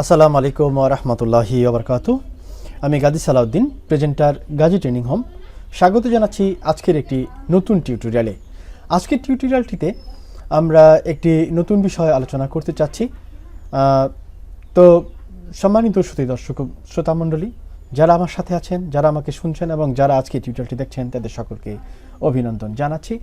আসসালামু আলাইকুম ওয়া রাহমাতুল্লাহি ওয়া বারাকাতুহু। আমি Gazi Salauddin, presenter Gazi training home. স্বাগত জানাচ্ছি আজকের একটি নতুন টিউটোরিয়ালে। আজকের টিউটোরিয়ালটিতে আমরা একটি নতুন বিষয় আলোচনা করতে চাচ্ছি। তো সম্মানিত দর্শক শ্রোতামণ্ডলী, যারা আমার সাথে আছেন, যারা আমাকে শুনছেন এবং যারা আজকে টিউটোরিয়ালটি দেখছেন, তাদের সকলকে অভিনন্দন জানাচ্ছি।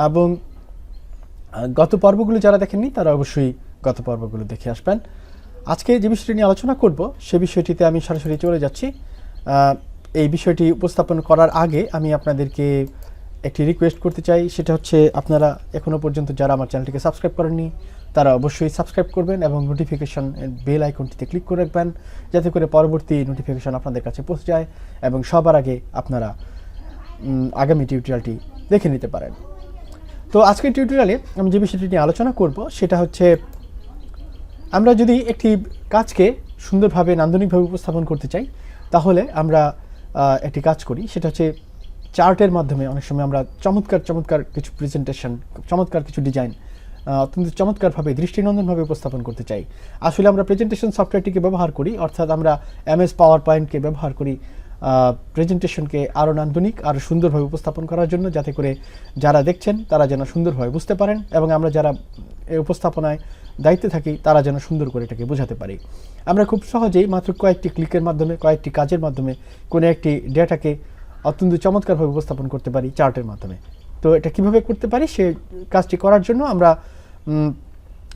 এবং গত পর্বগুলো যারা দেখেননি তারা অবশ্যই গত পর্বগুলো দেখে আসবেন। আজকে যে বিষয়টি নিয়ে আলোচনা করব সে বিষয়টিতে আমি সরাসরি চলে যাচ্ছি। এই বিষয়টি উপস্থাপন করার আগে আমি আপনাদেরকে একটি রিকোয়েস্ট করতে চাই, সেটা হচ্ছে আপনারা এখনও পর্যন্ত যারা আমার চ্যানেলটিকে সাবস্ক্রাইব করেননি তারা অবশ্যই সাবস্ক্রাইব করবেন এবং নোটিফিকেশন বেল আইকনটিতে ক্লিক করে রাখবেন, যাতে করে পরবর্তী নোটিফিকেশন আপনাদের কাছে পৌঁছে যায় এবং সবার আগে আপনারা আগামী টিউটোরিয়ালটি দেখে নিতে পারেন। তো আজকের টিউটোরিয়ালে আমি যে বিষয়টি নিয়ে আলোচনা করব সেটা হচ্ছে, আমরা যদি একটি কাজকে সুন্দরভাবে নান্দনিকভাবে উপস্থাপন করতে চাই তাহলে আমরা একটি কাজ করি, সেটা হচ্ছে চার্টের মাধ্যমে। অনেক সময় আমরা চমৎকার কিছু প্রেজেন্টেশন, চমৎকার কিছু ডিজাইন অত্যন্ত চমৎকারভাবে দৃষ্টিনন্দনভাবে উপস্থাপন করতে চাই। আসলে আমরা প্রেজেন্টেশন সফটওয়্যারটিকে ব্যবহার করি, অর্থাৎ আমরা MS PowerPointকে ব্যবহার করি প্রেজেন্টেশনকে আরও নান্দনিক, আরও সুন্দরভাবে উপস্থাপন করার জন্য, যাতে করে যারা দেখছেন তারা যেন সুন্দরভাবে বুঝতে পারেন এবং আমরা যারা এই উপস্থাপনায় দায়িত্বে থাকি তারা যেন সুন্দর করে এটাকে বোঝাতে পারি। আমরা খুব সহজেই মাত্র কয়েকটি ক্লিকের মাধ্যমে, কয়েকটি কাজের মাধ্যমে কোনো একটি ডেটাকে অত্যন্ত চমৎকারভাবে উপস্থাপন করতে পারি চার্টের মাধ্যমে। তো এটা কিভাবে করতে পারি সে কাজটি করার জন্য আমরা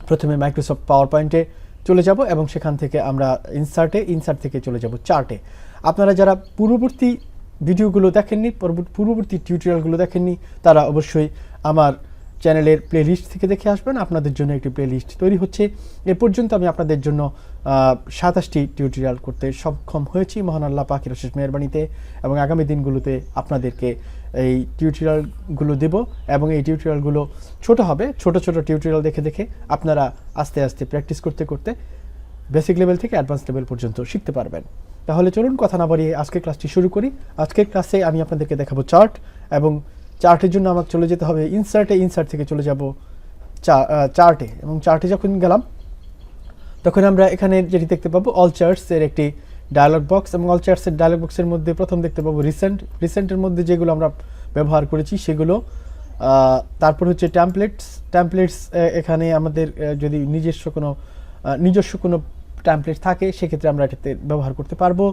প্রথমে মাইক্রোসফট পাওয়ারপয়েন্টে চলে যাব এবং সেখান থেকে আমরা ইনসার্ট থেকে চলে যাব চার্টে। আপনারা যারা পূর্ববর্তী ভিডিওগুলো দেখেননি, পূর্ববর্তী টিউটোরিয়ালগুলো দেখেননি, তারা অবশ্যই আমার চ্যানেলের প্লেলিস্ট থেকে দেখে আসবেন। আপনাদের জন্য একটি প্লেলিস্ট তৈরি হচ্ছে। এ পর্যন্ত আমি আপনাদের জন্য 27টি টিউটোরিয়াল করতে সক্ষম হয়েছি মহান আল্লাহ পাকের অশেষ মেহেরবানিতে, এবং আগামী দিনগুলোতে আপনাদেরকে এই টিউটোরিয়ালগুলো দেব এবং এই টিউটোরিয়ালগুলো ছোট হবে। ছোট টিউটোরিয়াল দেখে আপনারা আস্তে আস্তে প্র্যাকটিস করতে করতে বেসিক লেভেল থেকে অ্যাডভান্স লেভেল পর্যন্ত শিখতে পারবেন। তাহলে চলুন কথা না বাড়িয়ে আজকের ক্লাসটি শুরু করি। আজকের ক্লাসে আমি আপনাদেরকে দেখাবো চার্ট, এবং চার্টের জন্য আমাকে চলে যেতে হবে ইনসার্ট থেকে চলে যাব চার্টে, এবং চার্টে যখন গেলাম তখন আমরা এখানে যেটি দেখতে পাবো অল চার্টসের একটি ডায়ালগ বক্স, এবং অল চার্টসের ডায়ালগ বক্সের মধ্যে প্রথম দেখতে পাবো রিসেন্টের মধ্যে যেগুলো আমরা ব্যবহার করেছি সেগুলো। তারপর হচ্ছে ট্যাম্পলেটস। এখানে আমাদের যদি নিজস্ব কোনো ট্যাম্পলেট থাকে সেক্ষেত্রে আমরা এটাতে ব্যবহার করতে পারবো।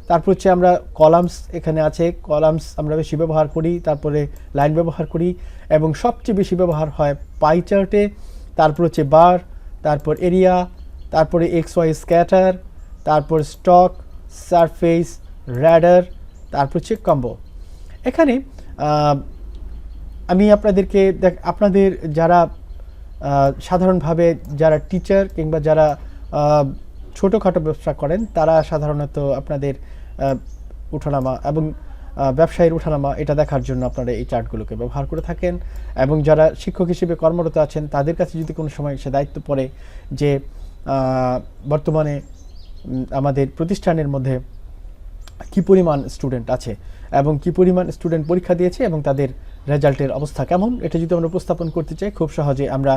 তারপর হচ্ছে আমরা কলামস, এখানে আছে কলামস আমরা বেশি ব্যবহার করি, তারপরে লাইন ব্যবহার করি, এবং সবচেয়ে বেশি ব্যবহার হয় পাই চার্টে। তারপর হচ্ছে বার, তারপর এরিয়া, তারপরে XY স্ক্যাটার, তারপর স্টক, সারফেস, র্যাডার, তারপর হচ্ছে কম্বো। এখানে আমি আপনাদের যারা সাধারণভাবে যারা টিচার কিংবা যারা ছোটোখাটো ব্যবসা করেন তারা সাধারণত আপনাদের উঠানামা এবং ব্যবসায়ীর উঠানামা এটা দেখার জন্য আপনারা এই চার্টগুলোকে ব্যবহার করে থাকেন। এবং যারা শিক্ষক হিসেবে কর্মরত আছেন তাদের কাছে যদি কোনো সময় সে দায়িত্ব পড়ে যে বর্তমানে আমাদের প্রতিষ্ঠানের মধ্যে কি পরিমাণ স্টুডেন্ট আছে এবং কি পরিমাণ স্টুডেন্ট পরীক্ষা দিয়েছে এবং তাদের রেজাল্টের অবস্থা কেমন, এটা যদি আমরা উপস্থাপন করতে চাই খুব সহজে আমরা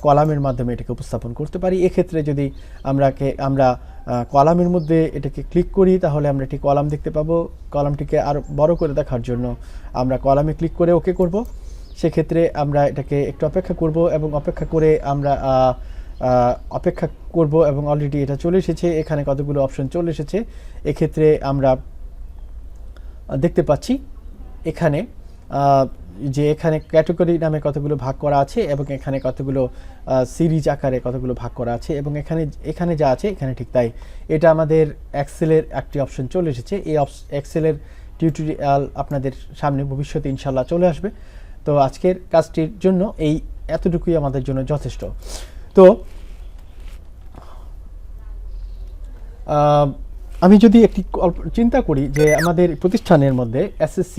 কলামের মাধ্যমে এটাকে উপস্থাপন করতে পারি। এক্ষেত্রে যদি আমরা কলামের মধ্যে এটাকে ক্লিক করি তাহলে আমরা একটি কলাম দেখতে পাবো। কলামটিকে আরও বড় করে দেখার জন্য আমরা কলামে ক্লিক করে ওকে করব। সেক্ষেত্রে আমরা এটাকে একটু অপেক্ষা করব এবং অপেক্ষা করব এবং অলরেডি এটা চলে এসেছে। এখানে কতগুলো অপশন চলে এসেছে। এক্ষেত্রে আমরা দেখতে পাচ্ছি এখানে এখানে ক্যাটাগরি নামে কতগুলো ভাগ করা আছে এবং এখানে কতগুলো সিরিজ আকারে কতগুলো ভাগ করা আছে, এবং এখানে যা আছে এখানে ঠিক তাই। এটা আমাদের এক্সেলের একটি অপশন চলে এসেছে। এই এক্সেলের টিউটোরিয়াল আপনাদের সামনে ভবিষ্যতে ইনশাল্লাহ চলে আসবে। তো আজকের কাজটির জন্য এই এতটুকুই আমাদের জন্য যথেষ্ট। তো আমি যদি একটি চিন্তা করি যে আমাদের প্রতিষ্ঠানের মধ্যে SSC,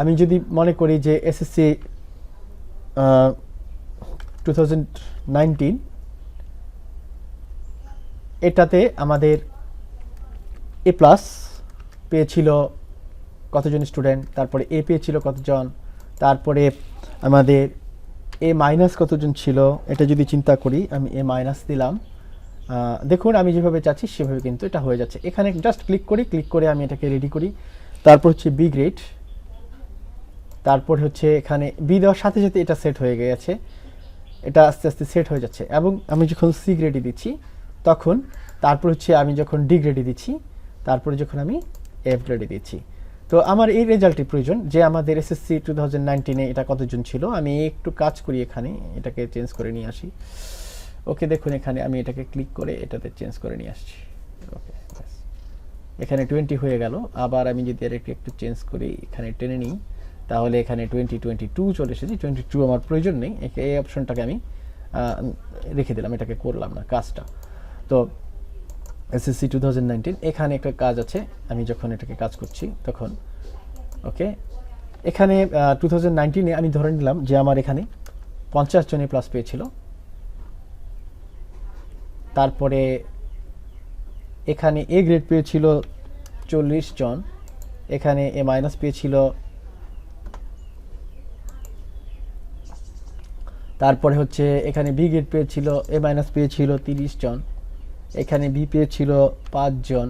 আমি যদি মনে করি যে SSC 2019 এটাতে আমাদের A+ পেয়েছিল কতজন স্টুডেন্ট, তারপরে A পেয়েছিল কতজন, তারপরে আমাদের A- কতজন ছিল, এটা যদি চিন্তা করি আমি A- দিলাম, দেখুন আমি যেভাবে চাচ্ছি সেভাবে কিন্তু এটা হয়ে যাচ্ছে। এখানে জাস্ট ক্লিক করে আমি এটাকে রেডি করি। তারপর হচ্ছে বি গ্রেড, তারপর হচ্ছে এখানে বি দেওয়ার সাথে সাথে এটা সেট হয়ে গেছে, এটা আস্তে আস্তে সেট হয়ে যাচ্ছে। এবং আমি যখন সি গ্রেডে দিচ্ছি তখন, তারপর হচ্ছে আমি যখন ডি গ্রেডে দিচ্ছি, তারপরে যখন আমি এফ গ্রেডে দিচ্ছি। তো আমার এই রেজাল্টটি প্রয়োজন যে আমাদের এসএসসি 2019-এ এটা কতজন ছিল। আমি একটু কাজ করি, এখানে এটাকে চেঞ্জ করে নিয়ে আসি। ওকে, দেখুন এখানে আমি এটাকে ক্লিক করে এটাতে চেঞ্জ করে নিয়ে আসছি। ওকে, এখানে 20 হয়ে গেল। আবার আমি যদি আর একটু চেঞ্জ করি, এখানে টেনে নিই, তাহলে এখানে 2022 চলে এসেছে। 22 আমার প্রয়োজন নেই, এই অপশনটাকে আমি রেখে দিলাম, এটাকে করলাম না কাজটা। তো এসএসসি 2019 এখানে একটা কাজ আছে, আমি যখন এটাকে কাজ করছি তখন ওকে, এখানে 2019-এ আমি ধরে নিলাম যে আমার এখানে 50 জনে প্লাস পেয়েছিল। তারপরে এখানে এ গ্রেড পেয়েছিল 40 জন, এখানে এ মাইনাস পেয়েছিল, তারপরে হচ্ছে এখানে বি গ্রেড পেয়েছিল, এ মাইনাস পেয়েছিল 30 জন, এখানে বি পেয়েছিল 5 জন,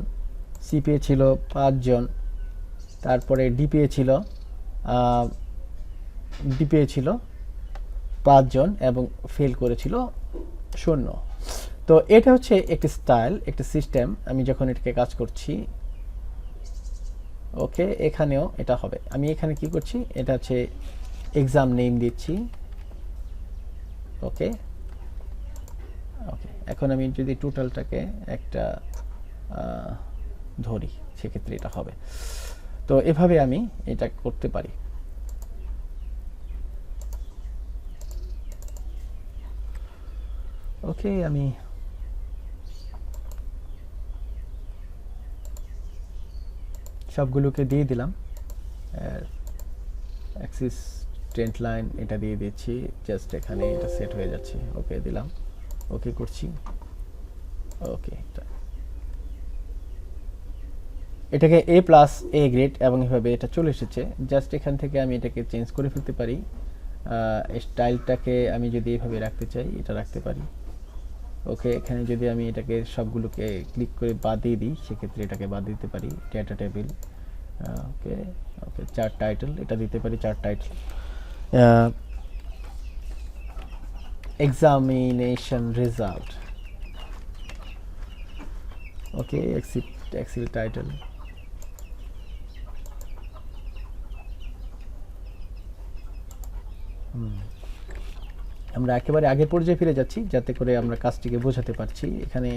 সি পেয়েছিল 5 জন, তারপরে ডি পেয়েছিল 5 জন এবং ফেল করেছিল 0। তো এটা হচ্ছে একটি স্টাইল, একটি সিস্টেম। আমি যখন এটাকে কাজ করছি ওকে, এখানেও এটা হবে। আমি এখানে কি করছি, এটা হচ্ছে এক্সাম নেম দিচ্ছি। ওকে ওকে, এখন আমি যদি টোটালটাকে একটা ধরি সেক্ষেত্রে এটা হবে। তো এভাবে আমি এটা করতে পারি। ওকে, আমি সবগুলোকে দিয়ে দিলাম, অ্যাক্সিস ট্রেন্ড লাইন এটা দিয়ে দিচ্ছি, জাস্ট এখানে এটা সেট হয়ে যাচ্ছে। ওকে দিলাম, ওকে করছি। ওকে, এটাকে এ প্লাস এ গ্রেড এবং এভাবে এটা চলে এসেছে। জাস্ট এখান থেকে আমি এটাকে চেঞ্জ করে ফেলতে পারি। স্টাইলটাকে আমি যদি এভাবে রাখতে চাই এটা রাখতে পারি। ওকে, এখানে যদি আমি এটাকে সবগুলোকে ক্লিক করে বাদ দিয়ে দিই সেক্ষেত্রে এটাকে বাদ দিতে পারি। ডেটা টেবিল, ওকে ওকে, চার্ট টাইটেল এটা দিতে পারি। চার্ট টাইটেল, এক্সামিনেশন রেজাল্ট, ওকে, এক্সেল টাইটেল, আমরা একেবারে আগের পর্যায়ে ফিরে যাচ্ছি যাতে করে আমরা কাজটিকে বোঝাতে পারছি। এখানে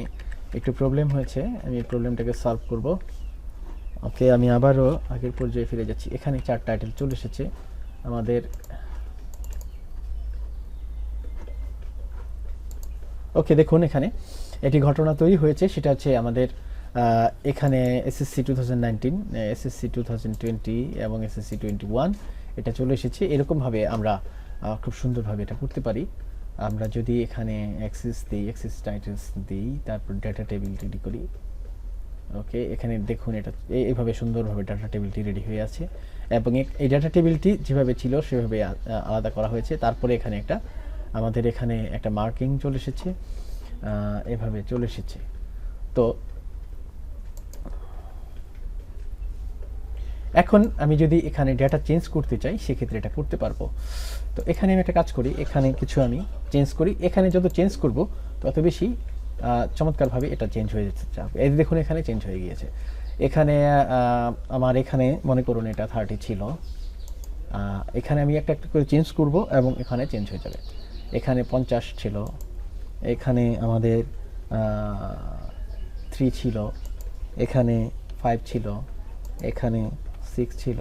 একটু প্রবলেম হয়েছে, আমি এই প্রবলেমটাকে সলভ করব। ওকে, আমি আবারও আগের পর্যায়ে ফিরে যাচ্ছি। এখানে চার্ট টাইটেল চলে এসেছে আমাদের। ওকে, দেখুন এখানে একটি ঘটনা তৈরি হয়েছে, সেটা হচ্ছে আমাদের এখানে এসএসসি 2019, এসএসসি 2020 এবং এসএসসি 21 এটা চলে এসেছে। এরকমভাবে আমরা খুব সুন্দরভাবে এটা করতে পারি। আমরা যদি এখানে অ্যাক্সেস দিই, অ্যাক্সেস টাইটেলস দিই, তারপর ডাটা টেবিল রেডি করি। ওকে, এখানে দেখুন এটা এইভাবে সুন্দরভাবে ডাটা টেবিলটি রেডি হয়ে আছে এবং এই ডাটা টেবিলটি যেভাবে ছিল সেভাবে আলাদা করা হয়েছে। তারপরে এখানে আমাদের এখানে একটা মার্কিং চলে এসেছে, এভাবে চলে এসেছে। তো এখন আমি যদি এখানে ডেটা চেঞ্জ করতে চাই সেক্ষেত্রে এটা করতে পারবো। তো এখানে আমি একটা কাজ করি, এখানে কিছু আমি চেঞ্জ করি। এখানে যত চেঞ্জ করব তত বেশি চমৎকারভাবে এটা চেঞ্জ হয়ে যাচ্ছে। এই দেখুন এখানে চেঞ্জ হয়ে গিয়েছে। এখানে আমার এখানে মনে করুন এটা 30 ছিল, এখানে আমি একটা একটা করে চেঞ্জ করব এবং এখানে চেঞ্জ হয়ে যাবে। এখানে 50 ছিল, এখানে আমাদের 3 ছিল, এখানে 5 ছিল, এখানে 6 ছিল,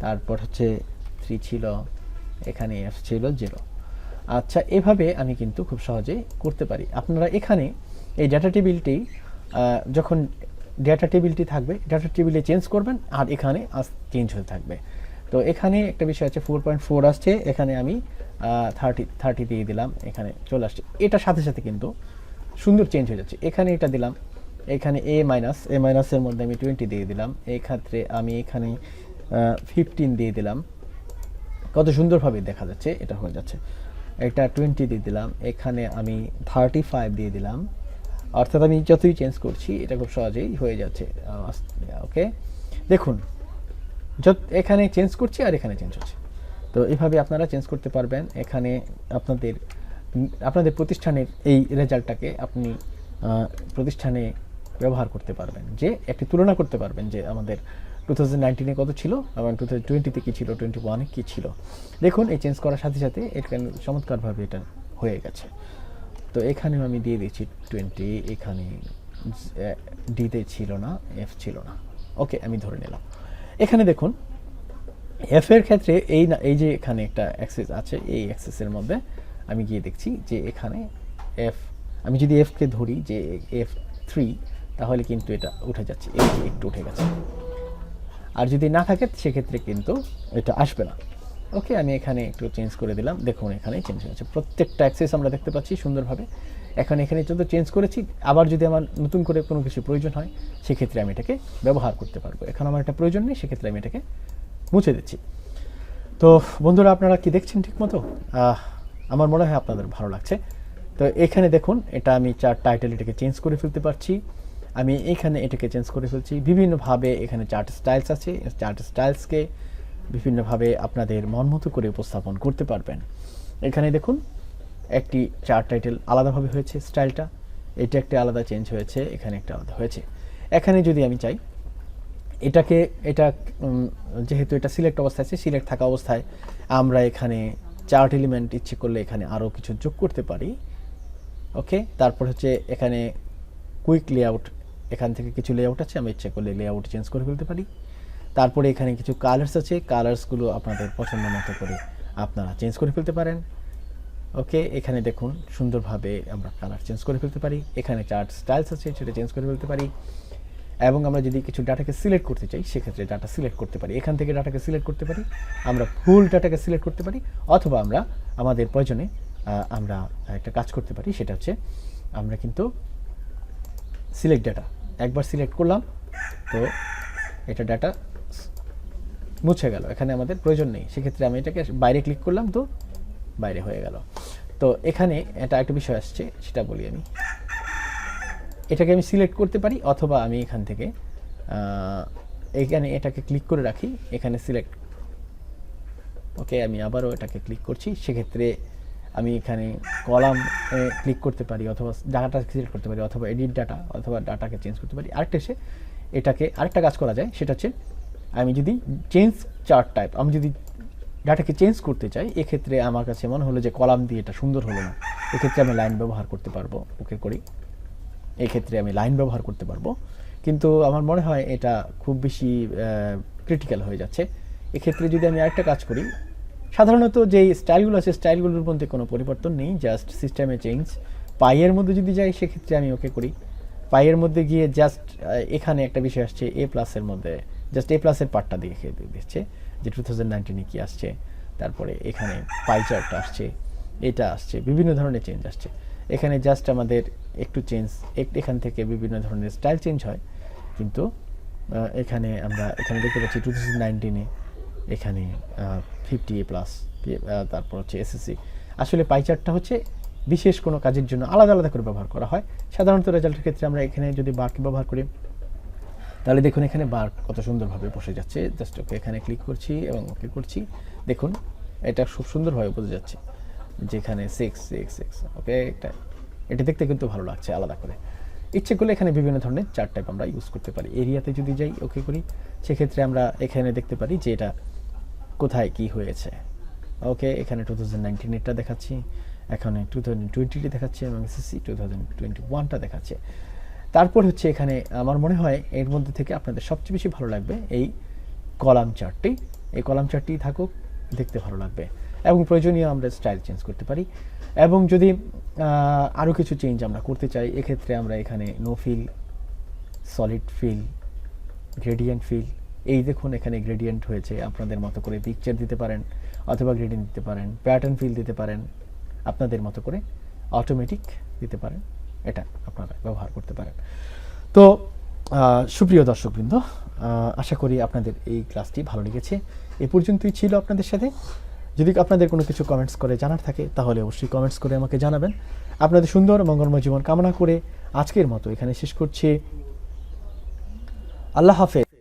তারপর হচ্ছে 3 ছিল, এখানে F ছিল 0। আচ্ছা, এভাবে আমি কিন্তু খুব সহজে করতে পারি। আপনারা এখানে এই ডাটা টেবিলটি যখন ডাটা টেবিলটি থাকবে, ডাটা টেবিলে চেঞ্জ করবেন আর এখানে চেঞ্জ হতে থাকবে। তো এখানে একটা বিষয় আছে, 4.4 আসছে, এখানে আমি 30 দিয়ে দিলাম, এখানে চলে আসছে। এটার সাথে সাথে কিন্তু সুন্দর চেঞ্জ হয়ে যাচ্ছে। এখানে এটা দিলাম, এখানে এ মাইনাসের মধ্যে আমি 20 দিয়ে দিলাম, এই ক্ষেত্রে আমি এখানে 15 দিয়ে দিলাম। কত সুন্দরভাবে দেখা যাচ্ছে, এটা হয়ে যাচ্ছে। এটা 20 দিয়ে দিলাম, এখানে আমি 35 দিয়ে দিলাম, অর্থাৎ আমি যতই চেঞ্জ করছি এটা খুব সহজেই হয়ে যাচ্ছে। ওকে, দেখুন এখানে চেঞ্জ করছি আর এখানে চেঞ্জ হচ্ছে। তো এইভাবে আপনারা চেঞ্জ করতে পারবেন। এখানে আপনাদের প্রতিষ্ঠানের এই রেজাল্টটাকে আপনি প্রতিষ্ঠানে ব্যবহার করতে পারবেন, যে একটি তুলনা করতে পারবেন যে আমাদের 2019-এ কত ছিল এবং 2020-তে কী ছিল, 21-এ কী ছিল। দেখুন এই চেঞ্জ করার সাথে সাথে এখানে চমৎকারভাবে এটা হয়ে গেছে। তো এখানেও আমি দিয়ে দিচ্ছি 20, এখানে ডিতে ছিল না, এফ ছিল না। ওকে, আমি ধরে নিলাম। এখানে দেখুন এফ এর ক্ষেত্রে এই যে এখানে একটা অ্যাক্সেস আছে, এই অ্যাক্সেসের মধ্যে আমি গিয়ে দেখছি যে এখানে এফ, আমি যদি এফকে ধরি যে F3, তাহলে কিন্তু এটা উঠে যাচ্ছে, এই যে একটু উঠে গেছে। আর যদি না থাকে সেক্ষেত্রে কিন্তু এটা আসবে না। ওকে, আমি এখানে একটু চেঞ্জ করে দিলাম। দেখুন এখানে চেঞ্জ হয়েছে, প্রত্যেকটা অ্যাক্সেস আমরা দেখতে পাচ্ছি সুন্দরভাবে। এখানে যত চেঞ্জ করেছি, আবার যদি আমার নতুন করে কোনো কিছু প্রয়োজন হয় সেক্ষেত্রে আমি এটাকে ব্যবহার করতে পারবো। এখন আমার একটা প্রয়োজন নেই, সেক্ষেত্রে আমি এটাকে মুছে দিচ্ছি। তো বন্ধুরা, আপনারা কি দেখছেন ঠিক মতো? আমার মনে হয় আপনাদের ভালো লাগছে। তো এখানে দেখুন, এটা আমি চার্ট টাইটেল এটাকে চেঞ্জ করে ফেলতে পারছি। আমি এখানে এটাকে চেঞ্জ করে ফেলছি বিভিন্নভাবে। এখানে চার্ট স্টাইলস আছে, চার্ট স্টাইলসকে বিভিন্নভাবে আপনাদের মন মতো করে উপস্থাপন করতে পারবেন। এখানে দেখুন একটি চার্ট টাইটেল আলাদাভাবে হয়েছে, স্টাইলটা এটা একটা আলাদা চেঞ্জ হয়েছে, এখানে একটা আলাদা হয়েছে। এখানে যদি আমি চাই এটা যেহেতু এটা সিলেক্ট অবস্থায় আছে, সিলেক্ট থাকা অবস্থায় আমরা এখানে চার্ট এলিমেন্ট ইচ্ছে করলে এখানে আরও কিছু যোগ করতে পারি। ওকে, তারপর হচ্ছে এখানে কুইক লেআউট, এখান থেকে কিছু লেআউট আছে, আমি ইচ্ছে করলে লেআউট চেঞ্জ করে ফেলতে পারি। তারপরে এখানে কিছু কালার্স আছে, কালার্সগুলো আপনাদের পছন্দ মতো করে আপনারা চেঞ্জ করে ফেলতে পারেন। ওকে, এখানে দেখুন সুন্দরভাবে আমরা কালার চেঞ্জ করে ফেলতে পারি। এখানে চার্ট স্টাইলস আছে, সেটা চেঞ্জ করে ফেলতে পারি। এবং আমরা যদি কিছু ডাটাকে সিলেক্ট করতে চাই সেক্ষেত্রে ডাটা সিলেক্ট করতে পারি। এখান থেকে ডাটাকে সিলেক্ট করতে পারি, আমরা ফুল ডাটাকে সিলেক্ট করতে পারি, অথবা আমরা আমাদের প্রয়োজনে আমরা একটা কাজ করতে পারি, সেটা হচ্ছে আমরা কিন্তু সিলেক্ট ডাটা একবার সিলেক্ট করলাম, তো এটা ডাটা মুছে গেল, এখানে আমাদের প্রয়োজন নেই, সেক্ষেত্রে আমি এটাকে বাইরে ক্লিক করলাম, তো বাইরে হয়ে গেল। তো এখানে এটা একটা বিষয় আসছে, সেটা বলি আমি। এটাকে আমি সিলেক্ট করতে পারি, অথবা আমি এখান থেকে এখানে এটাকে ক্লিক করে রাখি, এখানে সিলেক্ট। ওকে, আমি আবারও এটাকে ক্লিক করছি, সেক্ষেত্রে আমি এখানে কলাম ক্লিক করতে পারি, অথবা ডাটা সিলেক্ট করতে পারি, অথবা এডিট ডাটা, অথবা ডাটাকে চেঞ্জ করতে পারি। আরেকটা এসে এটাকে আরেকটা কাজ করা যায়, সেটা হচ্ছে আমি যদি চেঞ্জ চার্ট টাইপ, আমি যদি ডাটাকে চেঞ্জ করতে চাই, এক্ষেত্রে আমার কাছে মনে হলো যে কলাম দিয়ে এটা সুন্দর হলো না, এক্ষেত্রে আমি লাইন ব্যবহার করতে পারবো। ওকে করি, এক্ষেত্রে আমি লাইন ব্যবহার করতে পারবো, কিন্তু আমার মনে হয় এটা খুব বেশি ক্রিটিক্যাল হয়ে যাচ্ছে। এক্ষেত্রে যদি আমি আরেকটা কাজ করি, সাধারণত যেই স্টাইলগুলো আছে স্টাইলগুলোর মধ্যে কোনো পরিবর্তন নেই, জাস্ট সিস্টেমে চেঞ্জ। পাইয়ের মধ্যে যদি যাই সেক্ষেত্রে আমি ওকে করি, পাইয়ের মধ্যে গিয়ে জাস্ট এখানে একটা বিষয় আসছে এ প্লাসের মধ্যে, জাস্ট এ প্লাসের পার্টটা দেখে দিচ্ছে যে 2019-এ কী আসছে। তারপরে এখানে পাই চার্টটা আসছে, এটা আসছে, বিভিন্ন ধরনের চেঞ্জ আসছে। এখানে জাস্ট আমাদের একটু চেঞ্জ, এখান থেকে বিভিন্ন ধরনের স্টাইল চেঞ্জ হয়, কিন্তু এখানে আমরা এখানে দেখতে পাচ্ছি 2019-এ এখানে 50A+, তারপর হচ্ছে এসএসসি। আসলে পাই চার্টটা হচ্ছে বিশেষ কোনো কাজের জন্য আলাদা আলাদা করে ব্যবহার করা হয়। সাধারণত রেজাল্টের ক্ষেত্রে আমরা এখানে যদি বারকে ব্যবহার করি, তাহলে দেখুন এখানে বার কত সুন্দরভাবে বসে যাচ্ছে। জাস্ট ওকে এখানে ক্লিক করছি এবং ওকে করছি, দেখুন এটা খুব সুন্দরভাবে বোঝা যাচ্ছে যেখানে 666। ওকে, এটা দেখতে কিন্তু ভালো লাগছে আলাদা করে। ইচ্ছে করলে এখানে বিভিন্ন ধরনের চার্ট টাইপ আমরা ইউজ করতে পারি। এরিয়াতে যদি যাই, ওকে করি, সেক্ষেত্রে আমরা এখানে দেখতে পারি যে এটা কোথায় কি হয়েছে। ওকে, এখানে 2019-এরটা দেখাচ্ছি, এখানে 2020-টা দেখাচ্ছে, এবং এসএসসি 2021-টা দেখাচ্ছে। তারপর হচ্ছে এখানে আমার মনে হয় এর মধ্যে থেকে আপনাদের সবচেয়ে বেশি ভালো লাগবে এই কলাম চার্টটি। এই কলাম চার্টটি থাকুক, দেখতে ভালো লাগবে, এবং প্রয়োজনীয় আমরা স্টাইল চেঞ্জ করতে পারি। এবং যদি আরও কিছু চেঞ্জ আমরা করতে চাই, এক্ষেত্রে আমরা এখানে no fill, solid fill, gradient fill, এই দেখুন এখানে গ্রেডিয়েন্ট হয়েছে, আপনাদের মতো করে পিকচার দিতে পারেন, অথবা গ্রেডিয়েন্ট দিতে পারেন, প্যাটার্ন ফিল দিতে পারেন, আপনাদের মতো করে অটোমেটিক দিতে পারেন, এটা আপনারা ব্যবহার করতে পারেন। তো সুপ্রিয় দর্শকবৃন্দ, আশা করি আপনাদের এই ক্লাসটি ভালো লেগেছে। এ পর্যন্তই ছিল আপনাদের সাথে। যদি আপনাদের কোনো কিছু কমেন্টস করে জানার থাকে, তাহলে অবশ্যই কমেন্টস করে আমাকে জানাবেন। আপনাদের সুন্দর মঙ্গলময় জীবন কামনা করে আজকের মতো এখানে শেষ করছি। আল্লাহ হাফেজ।